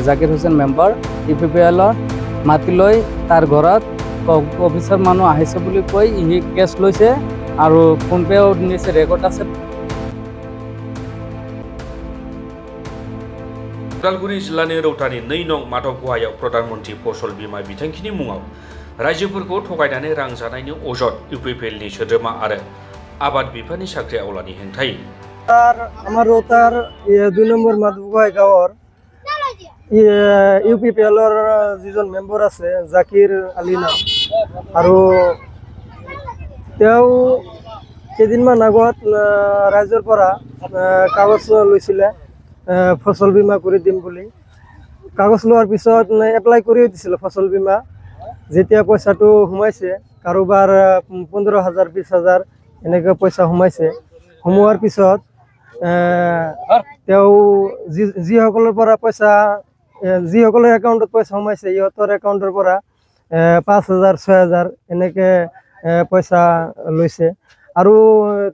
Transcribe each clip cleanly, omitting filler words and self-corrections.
Zakir Hussain member ইউপিপিএলৰ মাতি লৈ তাৰ ঘৰত অফিচাৰ মানুহ আহিছে বুলি কৈ ই কেছ লৈছে আৰু ফোনপেও নিছে, ৰেকৰ্ড আছে। उदालगुरि जिल्लानि रौतानि 2 नं माधबगुवायाव प्रधानमन्त्री फसल बीमा बिथांखिनि मुङाव रायजोफोरखौ थगायनानै रां जानायनि अजद इउपिपिएलनि सोद्रोमा आरो आबाद बिफाननि साख्रि आवलानि हेंथायै আমার রৌতার 2 নম্বর মাধবগুয়া গাঁৱৰ ইউপিপিএলৰ যিজন মেম্বাৰ আছে জাকিৰ আলী নাম, আৰু তেওঁ কেইদিনমান আগত ৰাইজৰ পৰা কাগজ লৈছিলে ফসল বীমা কৰি দিম বুলি। কাগজ লোৱাৰ পিছত এপ্লাই কৰিও দিছিল ফসল বীমা। যেতিয়া পইচাটো সোমাইছে, কাৰোবাৰ 15,000 20,000 এনেকৈ পইচা সোমাইছে। সোমোৱাৰ পিছত তেওঁ যিসকলৰ পৰা পইচা যিসকলৰ একাউণ্টত পইচা সোমাইছে ইহঁতৰ একাউণ্টৰ পৰা 5,000 6,000 এনেকৈ পইচা লৈছে। আৰু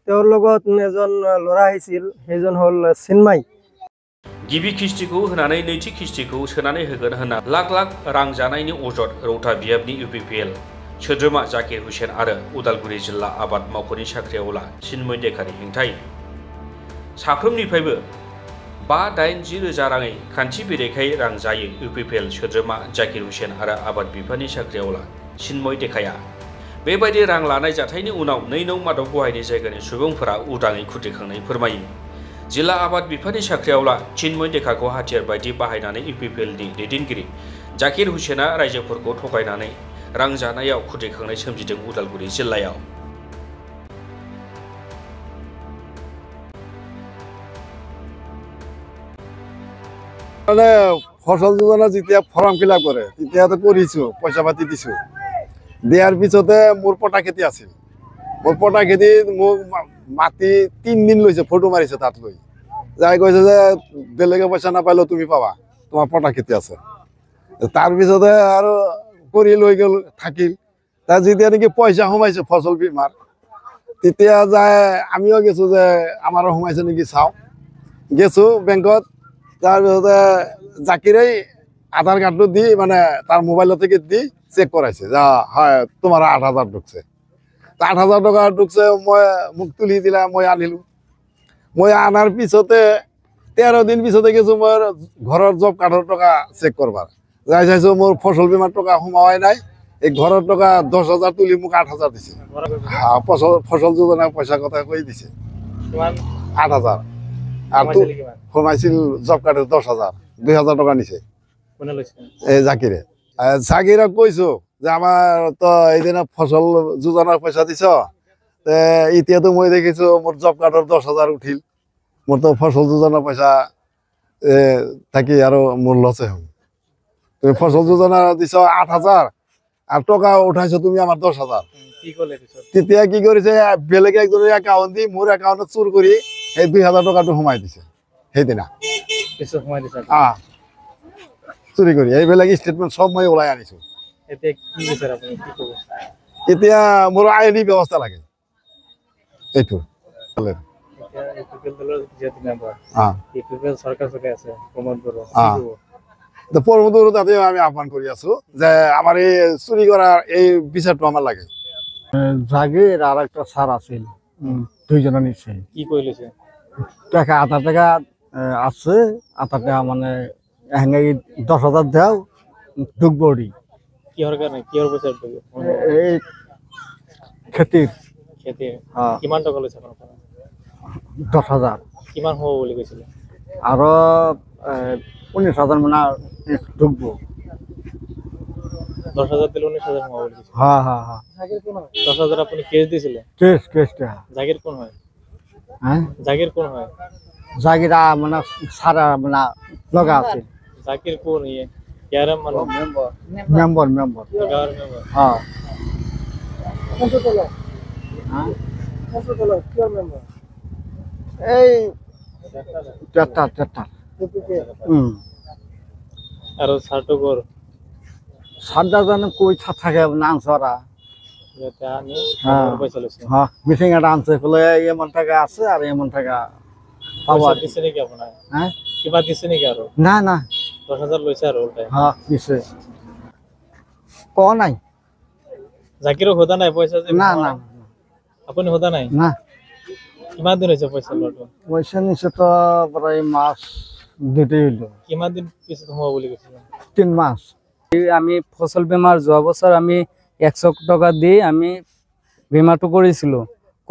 তেওঁৰ লগত এজন ল'ৰা আহিছিল, সেইজন হ'ল চিন্ময়। गिबि किस्तिखौ होनानै नैथि किस्तिखौ सोनानै होगोन होनना लाख लाख रां जानायनि अजद रौता बियाबनि इउपिपिएल सोद्रोमा जाकिर हुसेन आरो उदालगुरि जिल्ला आबाद मावख'नि साख्रि आवला चिन्मय डेकानि हेंथायै साफ्रोमनिफ्रायबो 5-8 रोजा राङै खान्थि बेरेखायै रां जायो इउपिपिएल सोद्रोमा जाकिर हुसेन आरो आबाद बिफाननि साख्रि आवला चिन्मय डेकाया। बेबायदि रां लानाय जाथायनि उनाव 2 नं माधबगुवानि जायगानि सुबुंफोरा उदाङै खुद्रिखांनाय फोरमायो। जिल्ला आबाद बिफाननि साख्रि आवला चिन्मय डेकाखौ हाथियार बायदि बाहायनानै इउपिपिएलनि दैदेनगिरि जाकिर हुसेना रायजोफोरखौ थगायनानै रां जानायाव खुद्रिखांनाय सोमजिदों उदालगुरि जिल्लायाव। মানে ফসল যোজনা যেতিয়া ফর্ম ফিল আপ করে তেতিয়াতো কৰিছো, পইচা পাতি দিছো। দিয়াৰ পিছতে মোৰ পটা খেতি আছিল। মোৰ পটা খেতি মোক মাটি 3 দিন লৈছে, ফটো মাৰিছে তাত লৈ যাই কৈছে যে বেলেগে পইচা নাপালেও তুমি পাবা, তোমাৰ পটা খেতি আছে। তাৰপিছতে আৰু কৰি লৈ গ'ল থাকিল। তাৰ যেতিয়া নেকি পইচা সোমাইছে ফসল বীমাৰ, তেতিয়া যায় আমিও গেছো যে আমাৰো সোমাইছে নেকি চাওঁ। গেছো বেংকত। তাৰপিছতে জাকিৰেই আধাৰ কাৰ্ডটো দি মানে তাৰ মোবাইলৰ থেকে দি চেক কৰাইছে যে হয় তোমাৰ 8,000 ঢুকছে। 8,000 টকা ঢুকছে, মই মোক তুলি দিলা, মই আনিলোঁ। মই আনাৰ পিছতে 13 দিন পিছতে গেছো মোৰ ঘৰৰ জব কাৰ্ডৰ টকা চেক কৰবাৰ। যাই চাইছো মোৰ ফসল বীমাৰ টকা সোমাৱাই নাই। এই ঘৰৰ টকা 10,000 তুলি মোক 8,000 দিছে। ফসল যোজনা পইচা কথা কৈ দিছে 8,000। আর তো সোমাইছিল জব কাৰ্ডৰ 10,000, 2,000 টকা নিছে এই জাকিৰে। জাকিৰক কৈছো যে আমাৰ তো এইদিনা ফসল যোজনাৰ পইচা দিছ, এতিয়াতো মই দেখিছো মোৰ জব কাৰ্ডৰ 10,000 উঠিল। মোৰ তো ফসল যোজনাৰ পইচা থাকি আৰু মোৰ লছে হ'ল। তুমি ফসল যোজনা দিছ 8,000 আৰ টকা উঠাইছো তুমি আমাৰ 10,000। তেতিয়া কি কৰিছে, বেলেগে একজনেৰ একাউন্ট দি মোৰ একাউন্টত চুৰ কৰি এই 2,000 টকাটো সোমাই দিছে সেইদিনা। চুৰি কৰি এইবিলাক স্টেটমেন্ট সব মই ওলাই আনিছো। এতিয়া মোৰ আইনি ব্যৱস্থা লাগে এইটো। পৰমদুৰ তাতে আমি আহ্বান কৰি আছো যে আমাৰ এই চুরি করার এই বিচারটা আমার লাগে। জাগির আর একটা স্যার আছিল, দুইজনে নিচ্ছে। কি কইলেছে? টাকা 8,000 টাকা আছে, 8,000 টাকা মানে হেঙ্গে 10,000 দাও ঢুকবড়ি। কিহর কারণে কিহর পয়সা ঢুকবে? এই খেতির। হ্যাঁ। কিমান টাকা লৈছে আপোনাৰ পৰা? 10,000। কিমান হ'ব বুলি কৈছিল? আৰু 19,000 মানে ঢুকবো। 10,000 দিলে 19,000 হ'ব বুলি কৈছিল। হ্যাঁ হ্যাঁ হ্যাঁ। 10,000 আপুনি কেছ দিছিলে? কেছটা। জাগির কোন হয়? হ্যাঁ? জাগির কোন হয়? জাগিরা মানে সারা মানে লগা আছে। জাকির কোন ইয়ারে মানে মেম্বার গাওয়ার মেম্বার। হ্যাঁ। কত তলা? হ্যাঁ? কত তলা কিয়ার মেম্বার? এই চারটা। আর সার্টগর সাদা জানে কই থাকে নাম ছড়া। যেটা আমি পয়সা লইছি। হ্যাঁ, মিটিং এর আনছে বলে এমন টাকা আছে আর এমন টাকা পাওয়া দিছে নাকি আপনারা? হ্যাঁ? কিবা দিছে নাকি আরো? না 10,000 লৈছে আৰু উল্টাই হ্যাঁ দিছে কোৱা নাই জাকিৰক সোধা নাই পইচা যে না না আপুনি সোধা নাই না কিমান দিন হৈছে পইচা লোৱাটো পইচা নিছে তো প্ৰায় মাছ দুটেই হলো কিমান দিন পিছত সোমাব বুলি কৈছিল 3 মাস আমি ফসল বেমার যোৱা বছর আমি 100 টাকা দি আমি বেমারটো করেছিল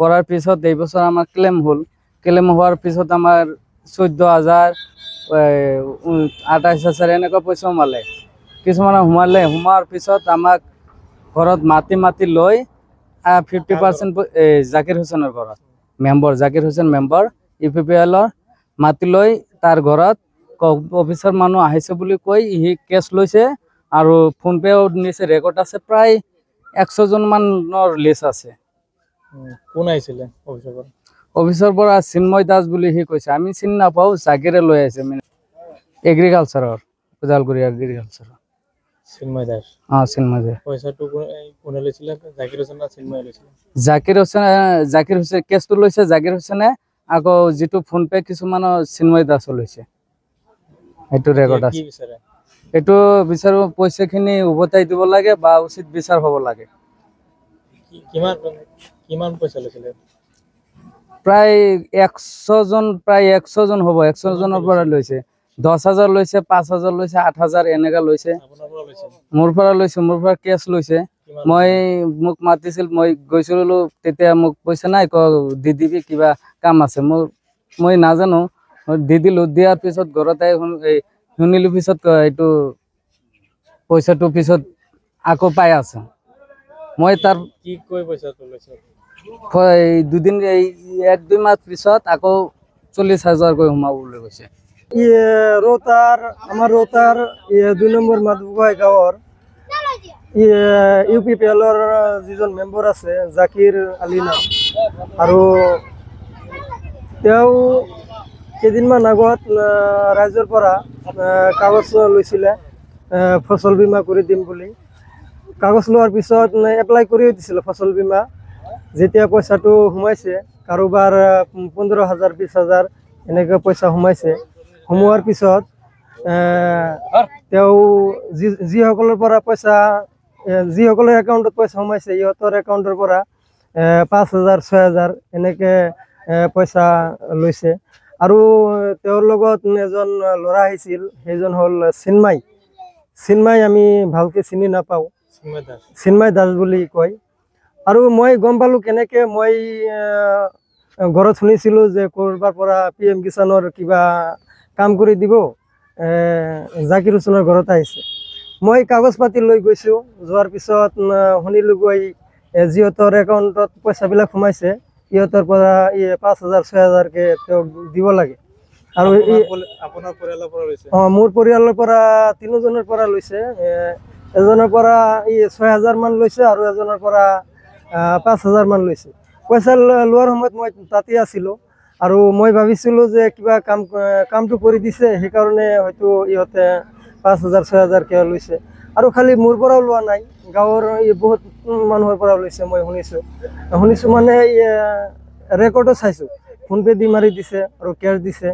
করার পিছত এই বছর আমার ক্লেম হল ক্লেম হওয়ার পিছত আমার 14,000 28,000 এনেকুৱা পইচা সোমালে কিছুমান সোমাৰ পিছত আমাক ঘৰত মাটি লৈ 50% জাকিৰ হুছেইনৰ ঘৰত মেম্বাৰ জাকিৰ হুছেইন মেম্বাৰ ইউপিপিএলৰ মাটি লৈ তাৰ ঘৰত অফিচাৰ মানুহ আহিছে বুলি কৈ হি কেছ লৈছে আৰু ফোন পেও নিছে ৰেকৰ্ড আছে প্ৰায় 100 জন মানৰ লিষ্ট আছে কোন আহিছিলে অফিচৰ পৰা চিন্ময় দাস বুলি হি কৈছে আমি চিনি নাপাও জাকিৰে লৈ আহিছে এগ্ৰিকালচাৰৰ উদালগুৰি এগ্ৰিকালচাৰ চিন্ময় দাস চিন্ময় দাস পইচাটো কোনে লৈছিলে জাকিৰ হুছেইন না চিন্ময় লৈছিলে জাকিৰ হুছেইন কেছটো লৈছে জাকিৰ হুছেইনে আকৌ যেটো ফোন পে কিছুমানৰ চিন্ময় দাস লৈছে এটো ৰেকৰ্ড আছে কি বিচাৰে এটো বিচাৰো পইচাখিনি উভতাই দিব লাগে বা উচিত বিচাৰ হ'ব লাগে কিমান পইচা লৈছিলে প্ৰায় 100 জন হ'ব 100 জনৰ পৰা লৈছে 10,000 লৈছে 5,000 লৈছে 8,000 এনেকা লৈছে আপোনাৰ পৰা লৈছে মোৰ পৰা কেছ লৈছে মই মোক মাতিছিল মই গৈছিলো তেতিয়া মোক পইচা নাই দি দিবি কিবা কাম আছে মই নাজানো দি দিলো দিয়াৰ পিছত ঘৰতে শুনিলো পিছত এইটো পইচাটো পিছত আকৌ পাই আছে মই তাৰ কি কৈ পইচাটো লৈছে দুদিন 1-2 মাহ পিছত আকৌ 40,000 কৈ সোমাবলৈ গৈছে আমাৰ ৰোতাৰ 2 নম্বৰ মাধবগাঁও গাঁৱৰ ইউপিপিএলৰ যিজন মেম্বাৰ আছে জাকিৰ আলী নাম আৰু তেওঁ কেইদিনমান আগত ৰাইজৰ পৰা কাগজ লৈছিলে ফসল বীমা কৰি দিম বুলি কাগজ লোৱাৰ পিছত এপ্লাই কৰিও দিছিলে ফসল বীমা যেতিয়া পইচাটো সোমাইছে কাৰোবাৰ 15,000 20,000 এনেকৈ পইচা সোমাইছে সোমোৱাৰ পিছত তেওঁ যিসকলৰ পৰা পইচা যিসকলৰ একাউণ্টত পইচা সোমাইছে ইহঁতৰ একাউণ্টৰ পৰা 5,000 6,000 এনেকৈ পইচা লৈছে আৰু তেওঁৰ লগত এজন ল'ৰা আহিছিল সেইজন হ'ল চিন্ময় আমি ভালকৈ চিনি নাপাওঁ চিন্ময় দাস বুলি কয় আৰু মই গম পালোঁ কেনেকৈ মই ঘৰত শুনিছিলোঁ যে ক'ৰবাৰ পৰা PM কিষাণৰ কিবা কাম কৰি দিব জাকিৰ হুছেইনৰ ঘৰত আহিছে মই কাগজ পাতি লৈ গৈছোঁ যোৱাৰ পিছত শুনিলোঁ গৈ যিহঁতৰ একাউণ্টত পইচাবিলাক সোমাইছে ইহঁতৰ পৰা 5,000 6,000 কে তেওঁক দিব লাগে আৰু আপোনাৰ পৰিয়ালৰ পৰা লৈছে মোৰ পৰিয়ালৰ পৰা 3 জনৰ পৰা লৈছে এজনৰ পৰা 6,000 মান লৈছে আৰু এজনৰ পৰা 5,000 মান লৈছে পইচা লোৱাৰ সময়ত মই তাতে আছিলোঁ আৰু মই ভাবিছিলোঁ যে কিবা কামটো কৰি দিছে সেইকাৰণে হয়তো ইহঁতে 5,000 6,000 কে লৈছে আৰু খালি মোৰ পৰাও লোৱা নাই গাঁৱৰ বহুত মানুহৰ পৰা লৈছে মই শুনিছোঁ মানে ৰেকৰ্ডো চাইছোঁ ফোন পে দি মাৰি দিছে আৰু কেছ দিছে